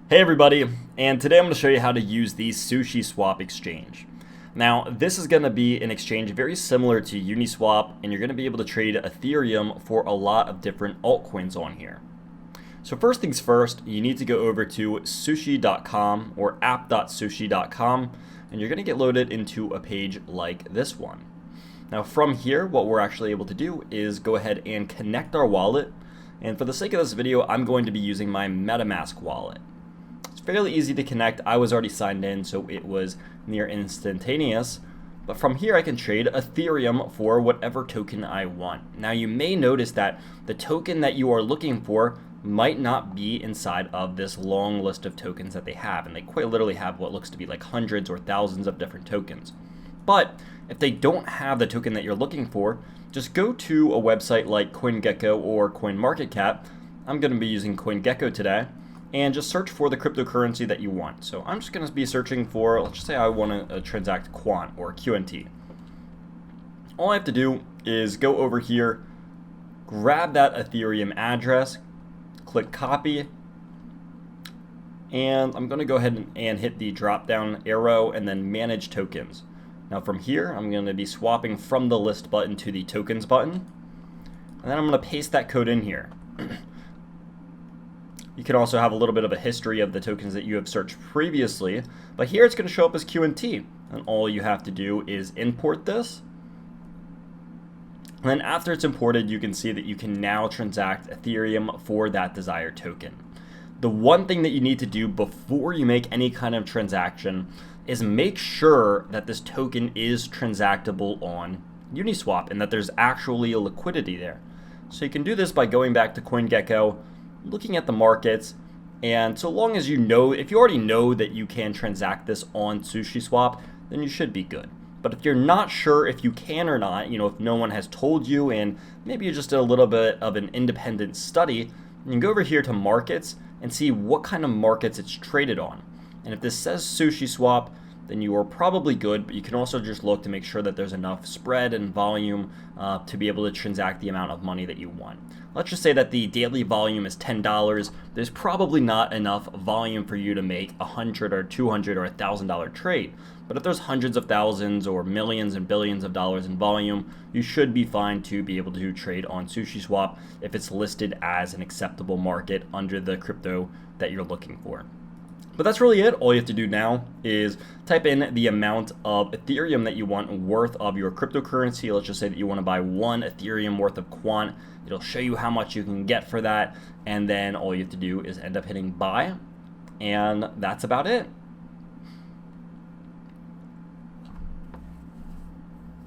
Hey everybody, and today I'm going to show you how to use the Sushi Swap exchange. Now, this is going to be an exchange very similar to Uniswap, and you're going to be able to trade Ethereum for a lot of different altcoins on here. So first things first, you need to go over to sushi.com or app.sushi.com, and you're going to get loaded into a page like this one. Now from here, what we're actually able to do is go ahead and connect our wallet, and for the sake of this video, I'm going to be using my MetaMask wallet. Fairly easy to connect. I was already signed in, so it was near instantaneous. But from here, I can trade Ethereum for whatever token I want. Now, you may notice that the token that you are looking for might not be inside of this long list of tokens that they have. And they quite literally have what looks to be like hundreds or thousands of different tokens. But if they don't have the token that you're looking for, just go to a website like CoinGecko or CoinMarketCap. I'm going to be using CoinGecko today. And just search for the cryptocurrency that you want. So I'm just going to be searching for, let's just say I want to transact Quant or QNT. All I have to do is go over here, grab that Ethereum address, click copy, and I'm going to go ahead and hit the drop down arrow and then manage tokens. Now from here, I'm going to be swapping from the list button to the tokens button, and then I'm going to paste that code in here. You can also have a little bit of a history of the tokens that you have searched previously, but here it's going to show up as QNT, and all you have to do is import this. And then after it's imported, you can see that you can now transact Ethereum for that desired token. The one thing that you need to do before you make any kind of transaction is make sure that this token is transactable on Uniswap and that there's actually a liquidity there. So you can do this by going back to CoinGecko, looking at the markets, and so long as you know, if you already know that you can transact this on Sushi Swap, then you should be good. But if you're not sure if you can or not, if no one has told you and maybe you just did a little bit of an independent study, you can go over here to markets and see what kind of markets it's traded on. And if this says Sushi Swap, then you are probably good, but you can also just look to make sure that there's enough spread and volume to be able to transact the amount of money that you want. Let's just say that the daily volume is $10. There's probably not enough volume for you to make a $100 or $200 or $1,000 trade. But if there's hundreds of thousands or millions and billions of dollars in volume, you should be fine to be able to trade on Sushi Swap if it's listed as an acceptable market under the crypto that you're looking for. But that's really it. All you have to do now is type in the amount of Ethereum that you want worth of your cryptocurrency. Let's just say that you want to buy 1 Ethereum worth of Quant. It'll show you how much you can get for that. And then all you have to do is end up hitting buy. And that's about it.